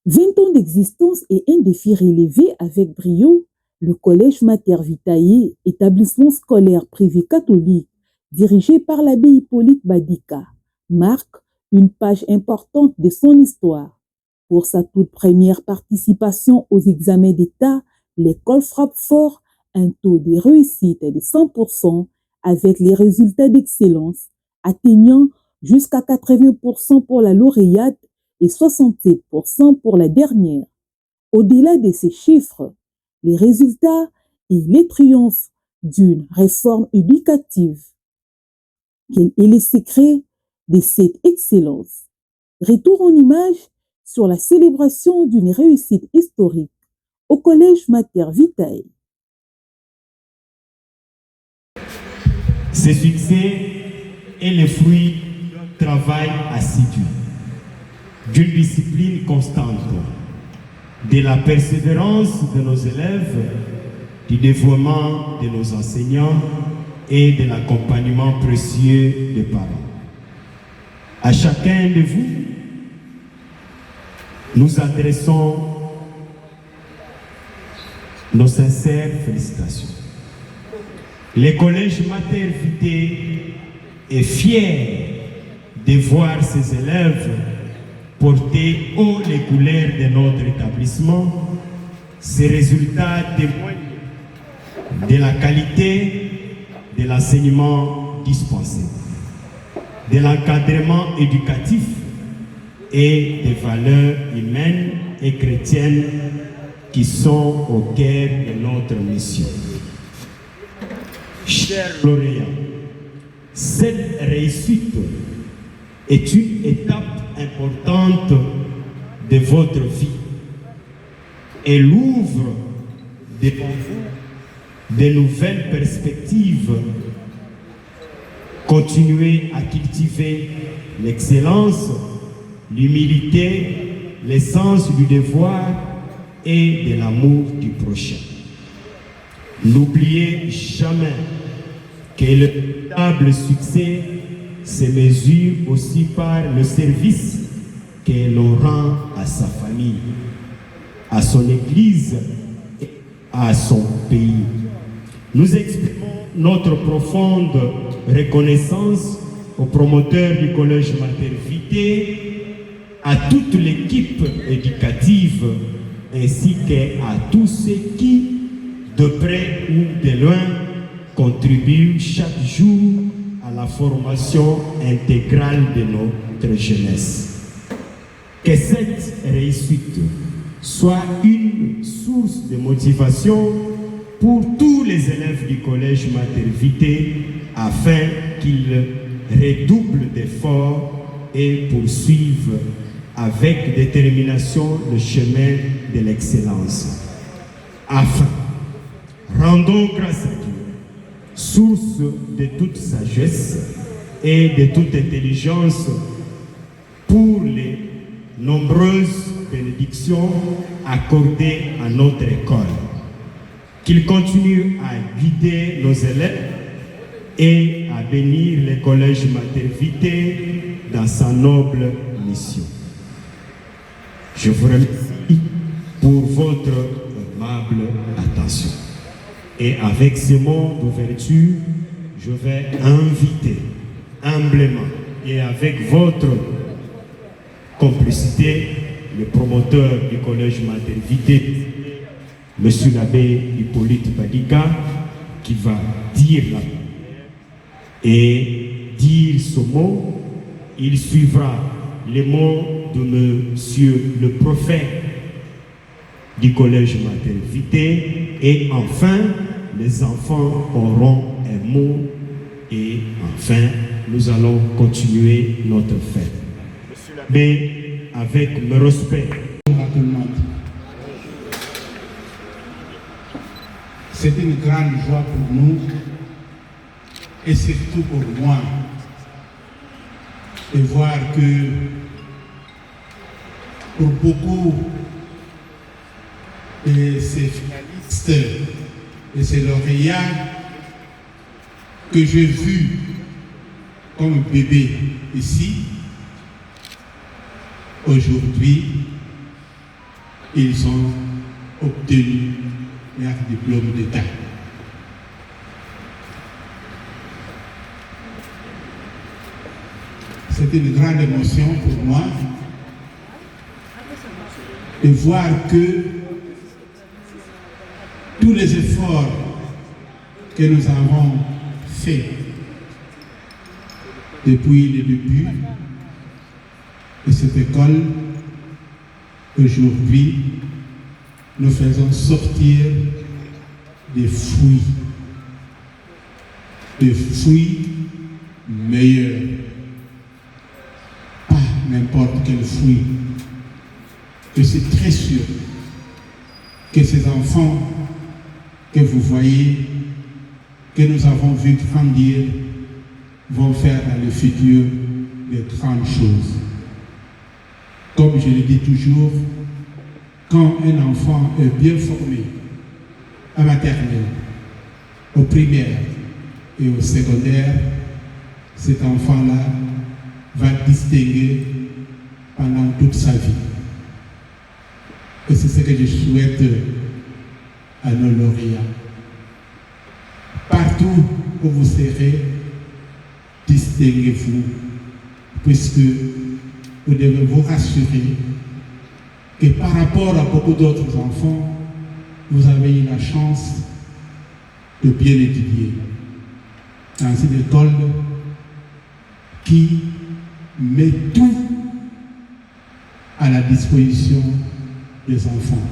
20 ans d'existence et un défi relevé avec brio, le Collège Mater Vitae, établissement scolaire privé catholique dirigé par l'abbé Hippolyte Badika, marque une page importante de son histoire. Pour sa toute première participation aux examens d'État, l'école frappe fort un taux de réussite de 100% avec les résultats d'excellence atteignant jusqu'à 80% pour la lauréate et 67% pour la dernière. Au-delà de ces chiffres, les résultats et les triomphes d'une réforme éducative. Quel est le secret de cette excellence? Retour en image sur la célébration d'une réussite historique au Collège Mater Vitae. Ce succès est le fruit d'un travail assidu, d'une discipline constante, de la persévérance de nos élèves, du dévouement de nos enseignants et de l'accompagnement précieux des parents. À chacun de vous, nous adressons nos sincères félicitations. Le Collège Mater Vitae est fier de voir ses élèves porter haut les couleurs de notre établissement. Ces résultats témoignent de la qualité de l'enseignement dispensé, de l'encadrement éducatif et des valeurs humaines et chrétiennes qui sont au cœur de notre mission. Chers lauréats, cette réussite est une étape importante de votre vie. Elle ouvre devant vous de nouvelles perspectives. Continuez à cultiver l'excellence, l'humilité, le sens du devoir et de l'amour du prochain. N'oubliez jamais que le véritable succès se mesure aussi par le service que l'on rend à sa famille, à son église et à son pays. Nous exprimons notre profonde reconnaissance aux promoteurs du Collège Mater Vitae, à toute l'équipe éducative ainsi qu'à tous ceux qui, de près ou de loin, contribuent chaque jour à la formation intégrale de notre jeunesse. Que cette réussite soit une source de motivation pour tous les élèves du Collège Mater Vitae afin qu'ils redoublent d'efforts et poursuivent avec détermination le chemin de l'excellence. Enfin, rendons grâce à Dieu, source de toute sagesse et de toute intelligence, pour les nombreuses bénédictions accordées à notre école. Qu'il continue à guider nos élèves et à bénir le Collège Mater Vitae dans sa noble mission. Je vous remercie pour votre aimable attention. Et avec ces mots d'ouverture, je vais inviter humblement et avec votre complicité le promoteur du Collège Mater Vitae, Monsieur l'abbé Hippolyte Badika, qui va dire la prière et dire ce mot. Il suivra les mots de Monsieur le prophète du Collège Mater Vitae, et enfin les enfants auront un mot, et enfin nous allons continuer notre fête. Mais avec le respect à tout le monde. C'est une grande joie pour nous et surtout pour moi de voir que pour beaucoup de ces finalistes, de ces lauréats que j'ai vus comme bébé ici, aujourd'hui, ils ont obtenu leur diplôme d'État. C'est une grande émotion pour moi de voir que tous les efforts que nous avons faits depuis le début de cette école, aujourd'hui, nous faisons sortir des fruits meilleurs. Pas n'importe quel fruit. Je suis très sûr que ces enfants que vous voyez, que nous avons vu grandir, vont faire dans le futur de grandes choses. Comme je le dis toujours, quand un enfant est bien formé à maternelle, au primaire et au secondaire, cet enfant-là va distinguer pendant toute sa vie. Et c'est ce que je souhaite à nos lauréats. Partout où vous serez, distinguez-vous, puisque vous devez vous rassurer que par rapport à beaucoup d'autres enfants, vous avez eu la chance de bien étudier dans une école qui met tout à la disposition des enfants.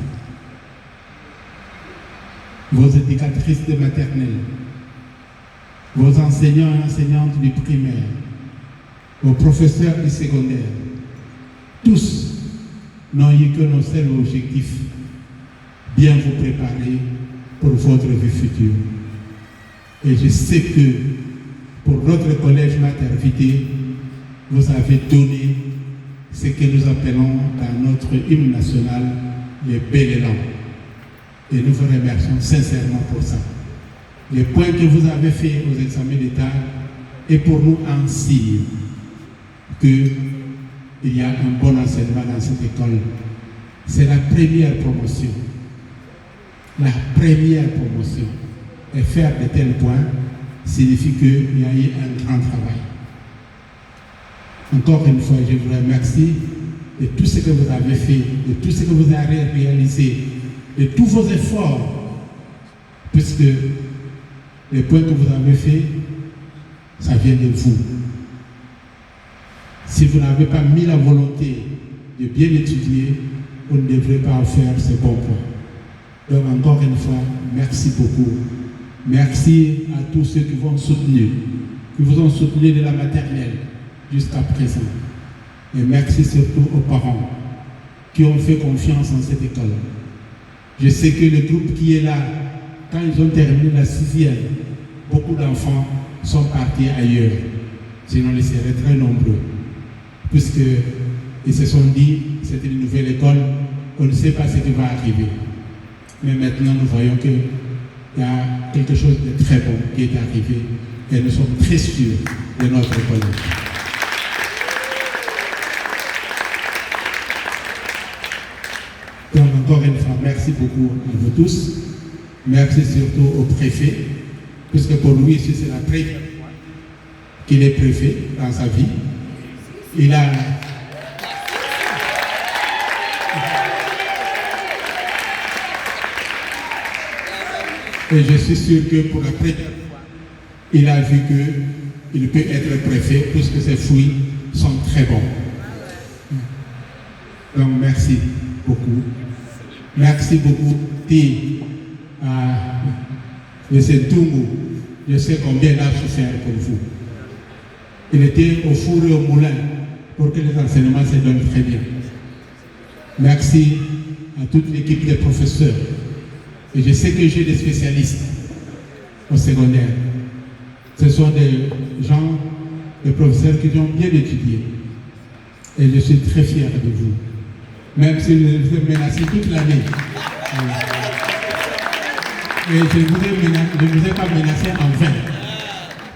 Vos éducatrices de maternelle, vos enseignants et enseignantes du primaire, vos professeurs du secondaire, tous n'ont eu que nos seuls objectifs, bien vous préparer pour votre vie future. Et je sais que pour notre collège Mater Vitae, vous avez donné ce que nous appelons dans notre hymne national les bel élan. Et nous vous remercions sincèrement pour ça. Les points que vous avez faits aux examens d'État est pour nous un signe qu'il y a un bon enseignement dans cette école. C'est la première promotion. La première promotion. Et faire de tels points signifie qu'il y a eu un grand travail. Encore une fois, je vous remercie de tout ce que vous avez fait, de tout ce que vous avez réalisé, de tous vos efforts, puisque les points que vous avez faits, ça vient de vous. Si vous n'avez pas mis la volonté de bien étudier, vous ne devrez pas faire ces bons points. Donc encore une fois, merci beaucoup. Merci à tous ceux qui vous ont soutenu de la maternelle jusqu'à présent. Et merci surtout aux parents qui ont fait confiance en cette école. Je sais que le groupe qui est là, quand ils ont terminé la 6e, beaucoup d'enfants sont partis ailleurs. Sinon, ils seraient très nombreux. Puisqu'ils se sont dit, c'est une nouvelle école, on ne sait pas ce qui va arriver. Mais maintenant, nous voyons qu'il y a quelque chose de très bon qui est arrivé. Et nous sommes très sûrs de notre collège. Donc, encore une fois, merci beaucoup à vous tous. Merci surtout au préfet, puisque pour lui, ici, c'est la première fois qu'il est préfet dans sa vie. Il a... Et je suis sûr que pour la première fois, il a vu qu'il peut être préfet, puisque ses fruits sont très bons. Donc, merci beaucoup. Merci beaucoup, M. Toumou. Je sais combien il a souffert pour vous. Il était au four et au moulin pour que les enseignements se donnent très bien. Merci à toute l'équipe des professeurs. Et je sais que j'ai des spécialistes au secondaire. Ce sont des gens, des professeurs qui ont bien étudié. Et je suis très fier de vous. Même si vous êtes menacé toute l'année. Et je ne vous ai pas menacé en vain.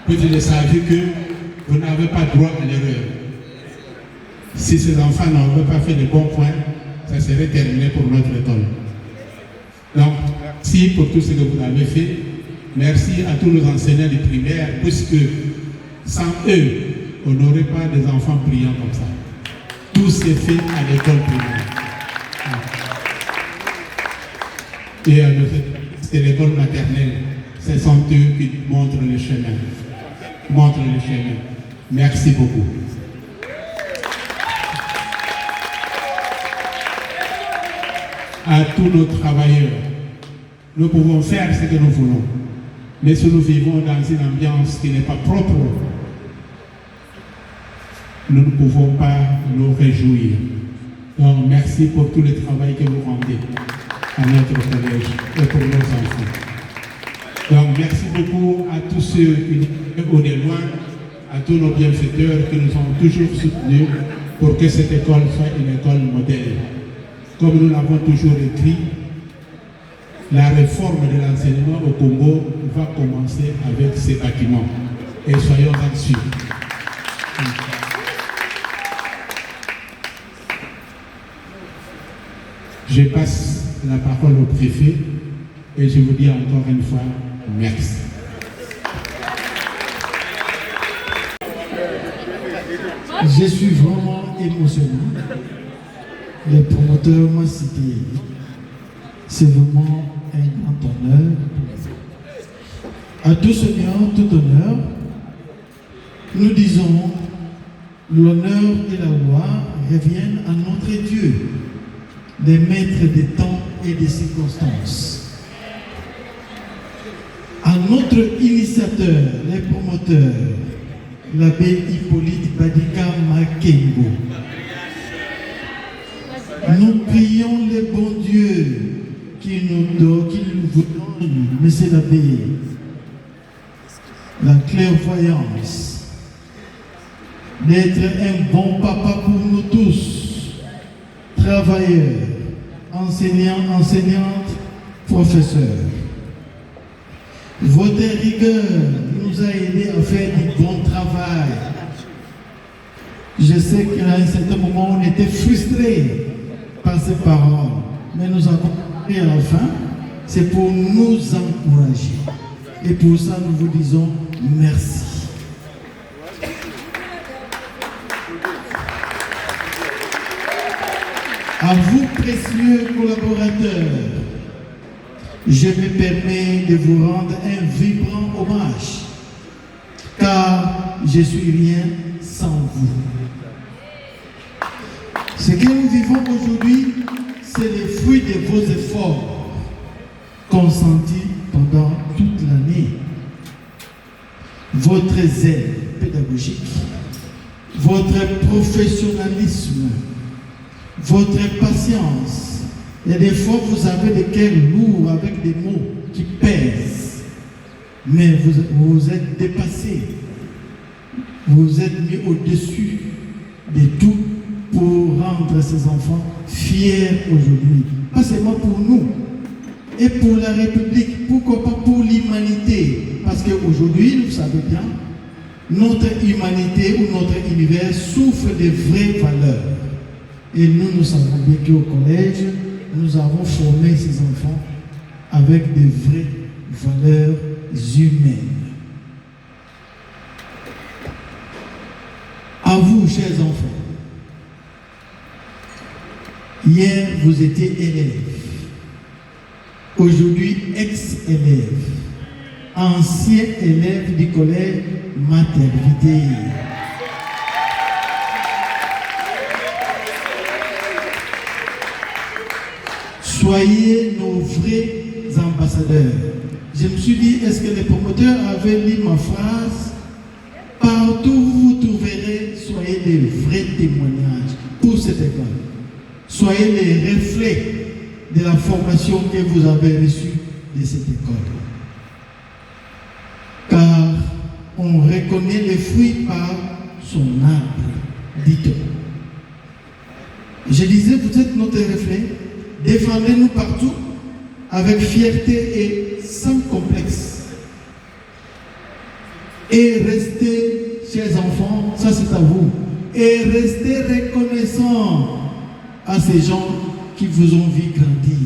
Puisque je savais que vous n'avez pas droit à l'erreur. Si ces enfants n'ont pas fait de bons points, ça serait terminé pour notre école. Donc, merci pour tout ce que vous avez fait. Merci à tous nos enseignants du primaire, puisque sans eux, on n'aurait pas des enfants brillants comme ça. Tout s'est fait à l'école primaire. Et c'est l'école maternelle. Ce sont eux qui montrent le chemin. Merci beaucoup. À tous nos travailleurs, nous pouvons faire ce que nous voulons. Mais si nous vivons dans une ambiance qui n'est pas propre, nous ne pouvons pas nous réjouir. Donc, merci pour tout le travail que vous rendez à notre collège et pour nos enfants. Donc, merci beaucoup à tous ceux qui au loin, à tous nos bienfaiteurs qui nous ont toujours soutenus pour que cette école soit une école modèle. Comme nous l'avons toujours écrit, la réforme de l'enseignement au Congo va commencer avec ces bâtiments. Et soyons-en sûrs. Je passe la parole au préfet et je vous dis encore une fois merci. Je suis vraiment émotionné. Les promoteurs m'ont cité. C'est vraiment un grand honneur. À tout seigneur, tout honneur, nous disons l'honneur et la gloire reviennent à notre Dieu, les maîtres des temps et des circonstances. À notre initiateur, les promoteurs, l'abbé Hippolyte Badika Makengo. Nous prions le bon Dieu qui nous donne, monsieur l'abbé, la clairvoyance, d'être un bon papa pour nous tous, travailleurs, enseignants, enseignantes, professeurs. Votre rigueur nous a aidés à faire du bon travail. Je sais qu'à un certain moment, on était frustrés par ces paroles, mais nous avons compris à la fin, c'est pour nous encourager. Et pour ça, nous vous disons merci. À vous, précieux collaborateurs, je me permets de vous rendre un vibrant hommage, car je suis rien sans vous. Ce que nous vivons aujourd'hui, c'est le fruit de vos efforts consentis pendant toute l'année. Votre zèle pédagogique, votre professionnalisme, votre patience. Il y a des fois, vous avez des cœurs lourds avec des mots qui pèsent, mais vous êtes dépassés. Vous êtes mis au-dessus de tout pour rendre ces enfants fiers aujourd'hui. Pas seulement pour nous, et pour la République, pourquoi pas pour l'humanité. Parce qu'aujourd'hui, vous savez bien, notre humanité ou notre univers souffre de vraies valeurs. Et nous savons bien qu'au collège, nous avons formé ces enfants avec de vraies valeurs humaines. À vous, chers enfants, hier, vous étiez élèves. Aujourd'hui, ex-élèves. Anciens élèves du collège Maternité. Soyez nos vrais ambassadeurs. Je me suis dit, est-ce que les promoteurs avaient lu ma phrase? Partout où vous trouverez, soyez les vrais témoignages pour cette école. Soyez les reflets de la formation que vous avez reçue de cette école. Car on reconnaît les fruits par son arbre, dit-on. Je disais, vous êtes notre reflet. Défendez-nous partout avec fierté et sans complexe. Et restez, chers enfants, ça c'est à vous. Et restez reconnaissants à ces gens qui vous ont vu grandir,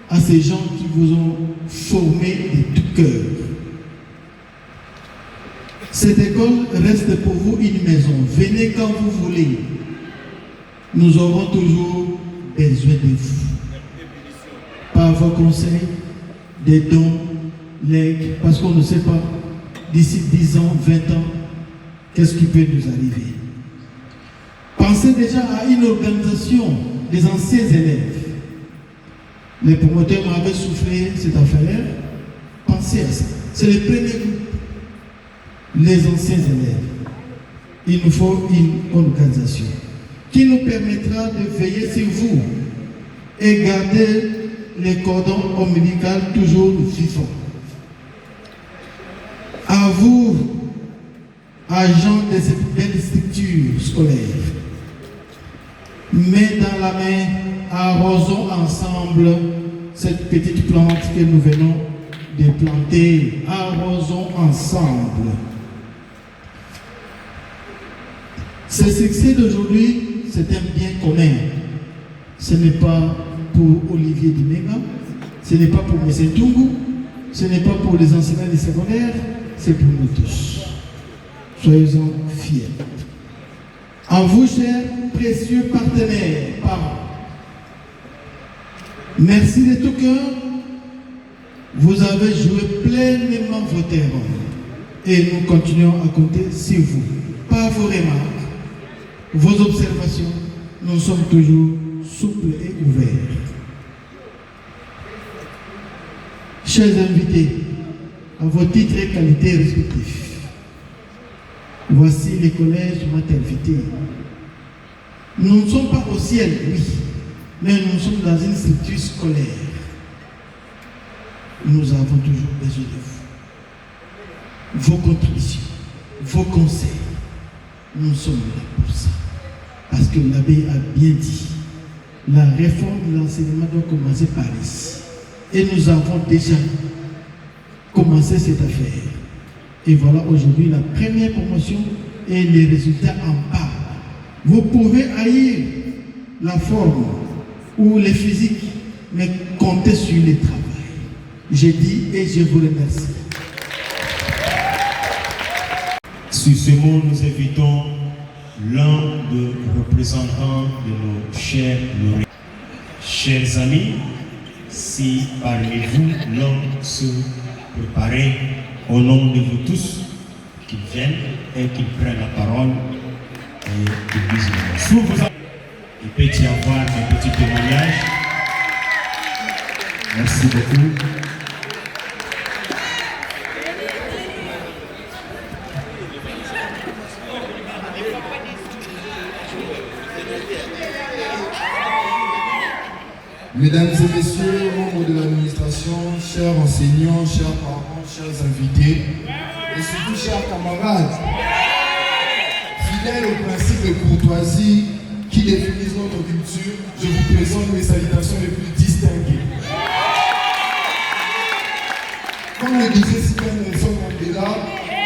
à ces gens qui vous ont formé de tout cœur. Cette école reste pour vous une maison. Venez quand vous voulez. Nous aurons toujours besoin de vous. Par vos conseils, des dons, legs, parce qu'on ne sait pas, d'ici 10 ans, 20 ans, qu'est-ce qui peut nous arriver. Pensez déjà à une organisation des anciens élèves. Les promoteurs m'avaient soufflé cette affaire. Pensez à ça. C'est le premier groupe. Les anciens élèves. Il nous faut une organisation qui nous permettra de veiller sur vous et garder les cordons ombilicaux toujours vivants. À vous, agents de cette belle structure scolaire, main dans la main, arrosons ensemble cette petite plante que nous venons de planter. Arrosons ensemble. Ce succès d'aujourd'hui, c'est un bien commun. Ce n'est pas pour Olivier Dimega, ce n'est pas pour M. Tungu, ce n'est pas pour les enseignants du secondaire, c'est pour nous tous. Soyez-en fiers. À vous, chers précieux partenaires, parents, merci de tout cœur. Vous avez joué pleinement votre rôle et nous continuons à compter sur vous. Par vos remarques, vos observations, nous sommes toujours souples et ouverts. Chers invités, à vos titres et qualités respectifs, voici les collèges Matervité. Nous ne sommes pas au ciel, oui, mais nous sommes dans une structure scolaire. Nous avons toujours besoin de vous. Vos contributions, vos conseils, nous sommes là pour ça. Parce que l'abbé a bien dit, la réforme de l'enseignement doit commencer par ici. Et nous avons déjà commencé cette affaire. Et voilà aujourd'hui la première promotion et les résultats en parlent. Vous pouvez haïr la forme ou les physiques, mais comptez sur le travail. J'ai dit et je vous remercie. Sur ce mot, nous invitons l'un des représentants de nos chers lauréats. Chers amis, si parmi vous l'un se préparait au nom de vous tous, qu'ils viennent et qu'ils prennent la parole et qu'ils disent le mot. Il peut y avoir un petit témoignage. Merci beaucoup. Mesdames et messieurs, membres de l'administration, chers enseignants, chers parents, chers invités, et surtout chers camarades, fidèles au principe de courtoisie qui définissent notre culture, je vous présente mes salutations les plus distinguées. Comme le disait Sylvain Nelson Mandela,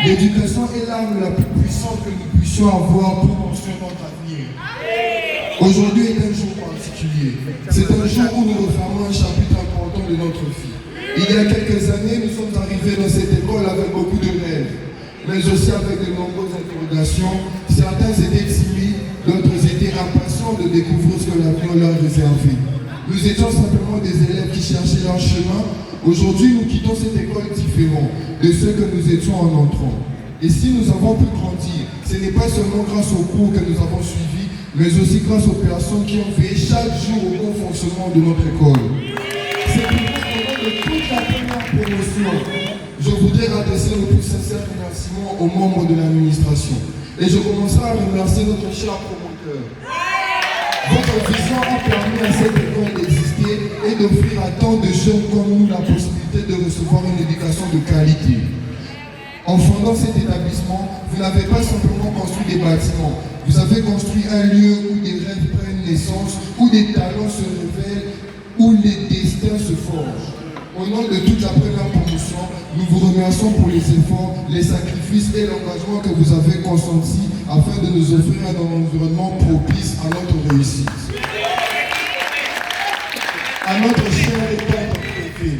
l'éducation est l'arme la plus puissante que nous puissions avoir pour construire notre avenir. Aujourd'hui est un jour particulier. C'est un jour où nous refermons un chapitre important de notre vie. Il y a quelques années, nous sommes arrivés dans cette école avec beaucoup de rêves, mais aussi avec de nombreuses interrogations. Certains étaient timides, d'autres étaient impatients de découvrir ce que l'avenir leur réservait. Nous étions simplement des élèves qui cherchaient leur chemin. Aujourd'hui, nous quittons cette école différente de ceux que nous étions en entrant. Et si nous avons pu grandir, ce n'est pas seulement grâce aux cours que nous avons suivis, mais aussi grâce aux personnes qui ont veillé chaque jour au bon fonctionnement de notre école. C'est pourquoi au nom de toute la première promotion, je voudrais adresser le plus sincère remerciement aux membres de l'administration. Et je commencerai à remercier notre cher promoteur. Votre vision a permis à cette école d'exister et d'offrir à tant de jeunes comme nous la possibilité de recevoir une éducation de qualité. En fondant cet établissement, vous n'avez pas simplement construit des bâtiments, vous avez construit un lieu où des rêves prennent naissance, où des talents se révèlent, où les destins se forgent. Au nom de toute la première promotion, nous vous remercions pour les efforts, les sacrifices et l'engagement que vous avez consentis afin de nous offrir un environnement propice à notre réussite. à notre cher et tendre préfet.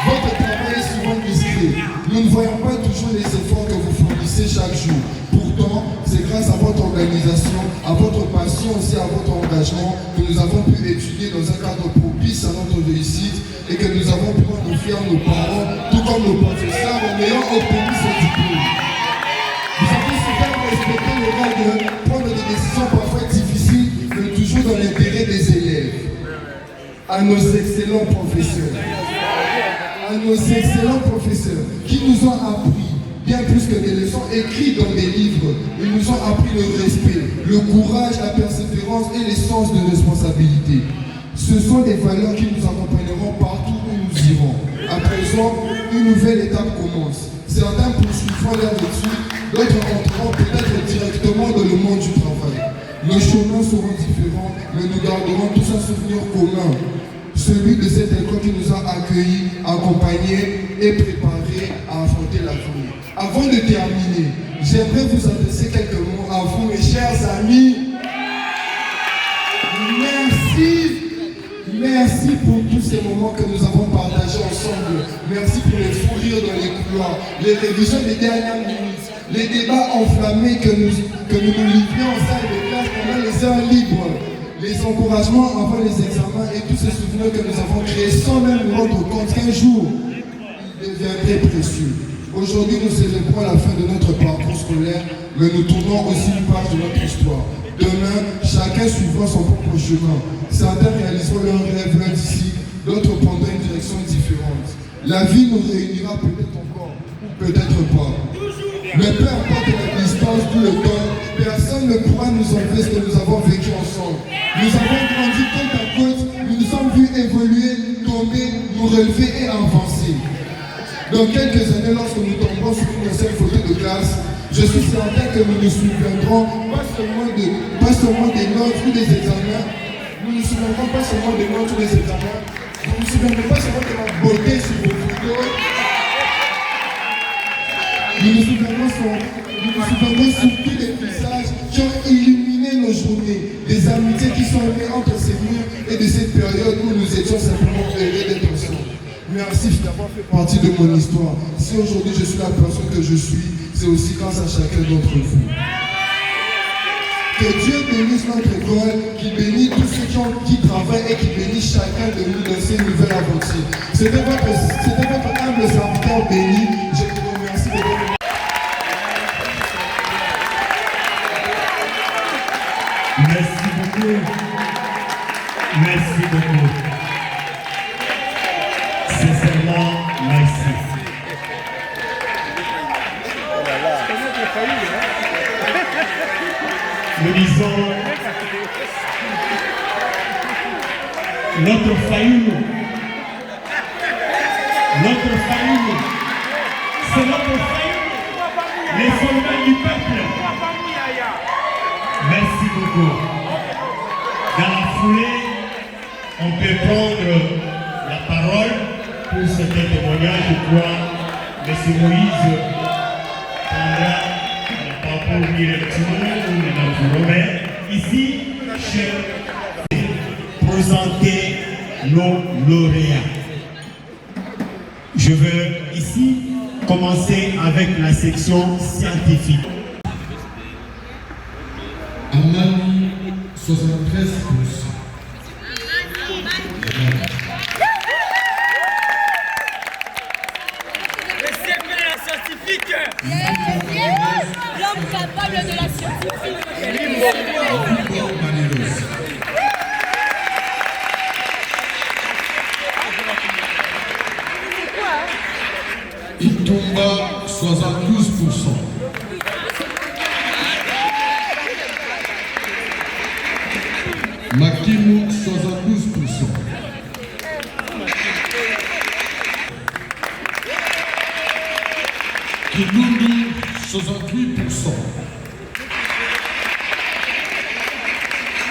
Votre travail est souvent discret. Nous ne voyons pas toujours les efforts que vous fournissez chaque jour. Pourtant, c'est grâce à votre organisation, à votre passion aussi, à votre engagement que nous avons pu étudier dans un cadre propice à notre réussite et que nous avons pu rendre fiers nos parents, tout comme nos professeurs, en ayant obtenu ce diplôme. Vous avez su faire respecter le rôle de prendre des décisions parfois difficiles, mais toujours dans l'intérêt des élèves. À nos excellents professeurs. À nos excellents professeurs qui nous ont appris bien plus que des leçons écrites dans des livres. Ils nous ont appris le respect, le courage, la persévérance et les sens de responsabilité. Ce sont des valeurs qui nous accompagneront partout où nous irons. À présent, une nouvelle étape commence. Certains poursuivront leurs études, d'autres entreront peut-être directement dans le monde du travail. Nos chemins seront différents, mais nous garderons tous un souvenir commun. Celui de cette école qui nous a accueillis, accompagnés et préparés à affronter l'avenir. Avant de terminer, j'aimerais vous adresser quelques mots à vous, mes chers amis. Merci pour tous ces moments que nous avons partagés ensemble. Merci pour les fous rires dans les couloirs, les révisions des dernières minutes, les débats enflammés que nous livrions en salle de classe pendant les heures libres, les encouragements avant les examens et tous ces souvenirs que nous avons créés sans même nous rendre compte qu'un jour, ils deviendraient précieux. Aujourd'hui, nous célébrons la fin de notre parcours scolaire, mais nous tournons aussi une page de notre histoire. Demain, chacun suivra son propre chemin. Certains réaliseront leurs rêves loin d'ici, d'autres prendront une direction différente. La vie nous réunira peut-être encore, ou peut-être pas. Mais peu importe la distance ou le temps, personne ne pourra nous enlever ce que nous avons vécu ensemble. Nous avons grandi côte à côte, nous nous sommes vus évoluer, tomber, nous relever et avancer. Dans quelques années, lorsque nous tomberons sur une ancienne photo de classe, je suis certain que nous nous souviendrons pas seulement des notes ou des examens, nous ne nous souviendrons pas seulement des notes ou des examens, nous ne nous souviendrons pas seulement de la beauté sur vos photos, nous nous souviendrons surtout des visages qui ont illuminé nos journées, des amitiés qui sont nées entre ces murs et de cette période où nous étions simplement heureux d'être ensemble. Merci d'avoir fait partie de mon histoire. Si aujourd'hui je suis la personne que je suis, c'est aussi grâce à chacun d'entre vous. Que Dieu bénisse notre école, qu'il bénisse tous ceux qui travaillent et qu'il bénisse chacun de nous dans ces nouvelles aventures. C'était votre humble serviteur béni. Je vous remercie de votre... Merci beaucoup. Merci beaucoup. Sincèrement, merci. Nous disons notre Fayoulou, c'est notre Fayoulou, les soldats du peuple. Merci beaucoup. Dans la foulée, on peut prendre la parole pour ce témoignage. Je crois M. Moïse prendra la parole pour l'élection ou le Robert. Ici, je vais présenter nos lauréats. Je veux ici commencer avec la section scientifique. Amani, 73%. L'homme capable de la scientifique. Itumba, 72%. Makimu, 72%. Kilundu, 68%.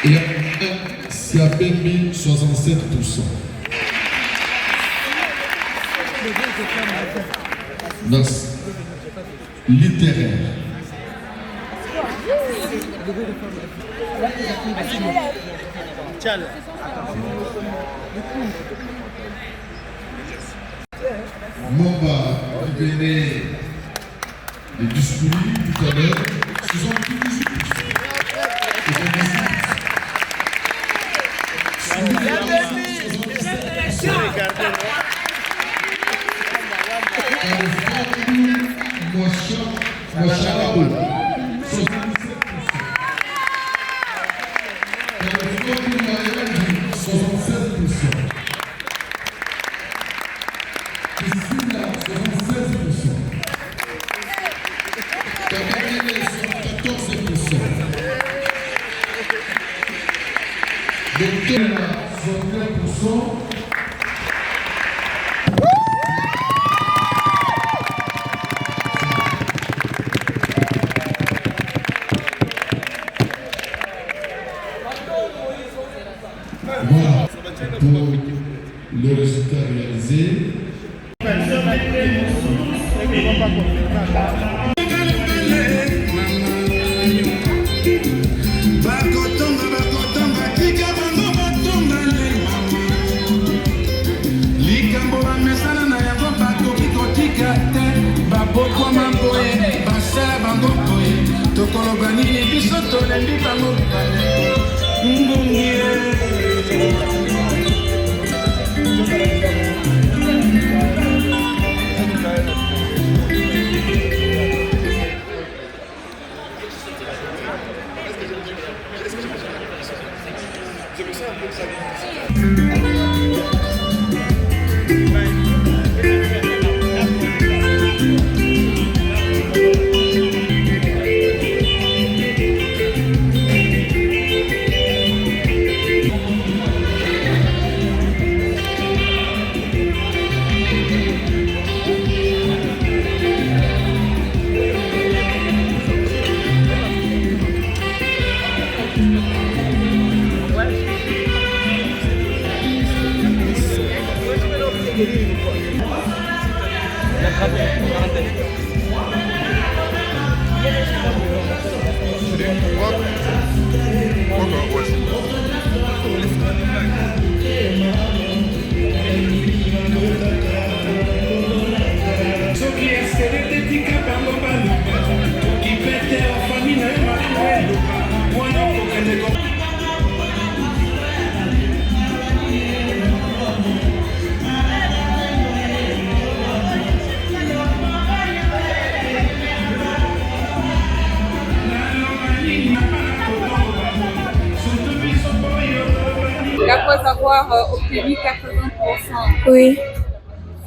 Et Siabembi, 67%. Merci. Littéraire. Mamba, qui venait de discuter tout à l'heure, 61%. Voilà pour le résultat réalisé. Après avoir obtenu 80% Oui.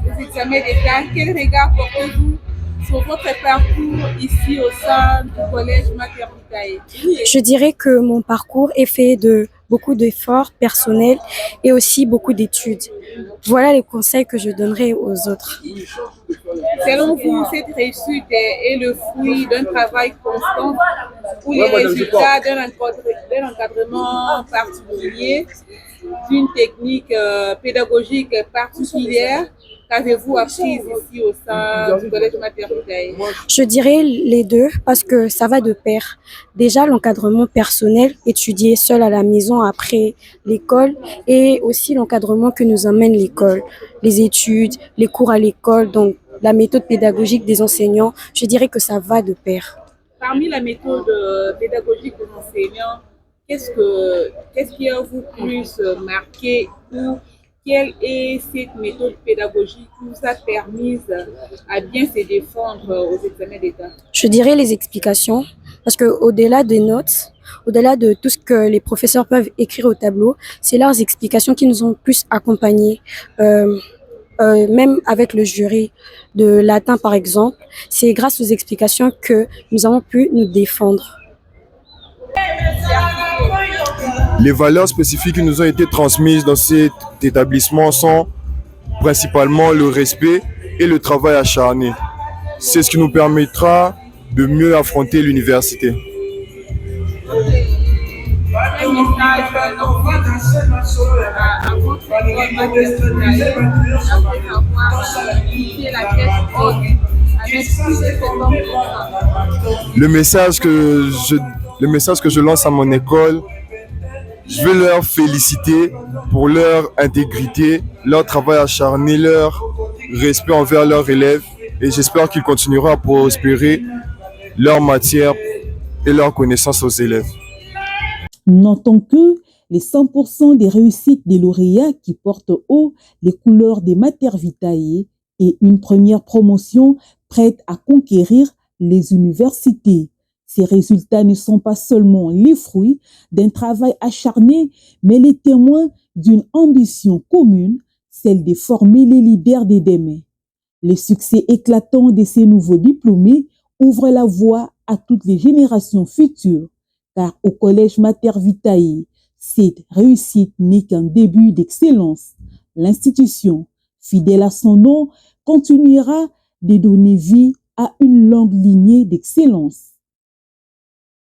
des examens d'État, quel regard portez-vous sur votre parcours ici au sein du collège Mater Vitae? Je dirais que mon parcours est fait de beaucoup d'efforts personnels et aussi beaucoup d'études. Voilà les conseils que je donnerai aux autres. Selon vous, cette réussite est le fruit d'un travail constant ou les résultats d'un encadrement particulier, d'une technique pédagogique particulière qu'avez-vous apprise ici au sein du collège Mater Vitae? Je dirais les deux parce que ça va de pair. Déjà l'encadrement personnel, étudié seul à la maison après l'école, et aussi l'encadrement que nous emmène l'école, les études, les cours à l'école, donc la méthode pédagogique des enseignants, je dirais que ça va de pair. Parmi la méthode pédagogique des enseignants, qu'est-ce qui a vous plus marqué ou quelle est cette méthode pédagogique qui vous a permis à bien se défendre aux examens d'État? Je dirais les explications, parce que au-delà des notes, au-delà de tout ce que les professeurs peuvent écrire au tableau, c'est leurs explications qui nous ont plus accompagnés. Même avec le jury de latin par exemple, c'est grâce aux explications que nous avons pu nous défendre. Les valeurs spécifiques qui nous ont été transmises dans cet établissement sont principalement le respect et le travail acharné. C'est ce qui nous permettra de mieux affronter l'université. Le message que je lance à mon école Je veux leur féliciter pour leur intégrité, leur travail acharné, leur respect envers leurs élèves et j'espère qu'ils continueront à prospérer leur matière et leur connaissance aux élèves. Notons que les 100% des réussites des lauréats qui portent haut les couleurs des Mater Vitae et une première promotion prête à conquérir les universités. Ces résultats ne sont pas seulement les fruits d'un travail acharné, mais les témoins d'une ambition commune, celle de former les leaders de demain. Les succès éclatants de ces nouveaux diplômés ouvrent la voie à toutes les générations futures, car au Collège Mater Vitae, cette réussite n'est qu'un début d'excellence. L'institution, fidèle à son nom, continuera de donner vie à une longue lignée d'excellence.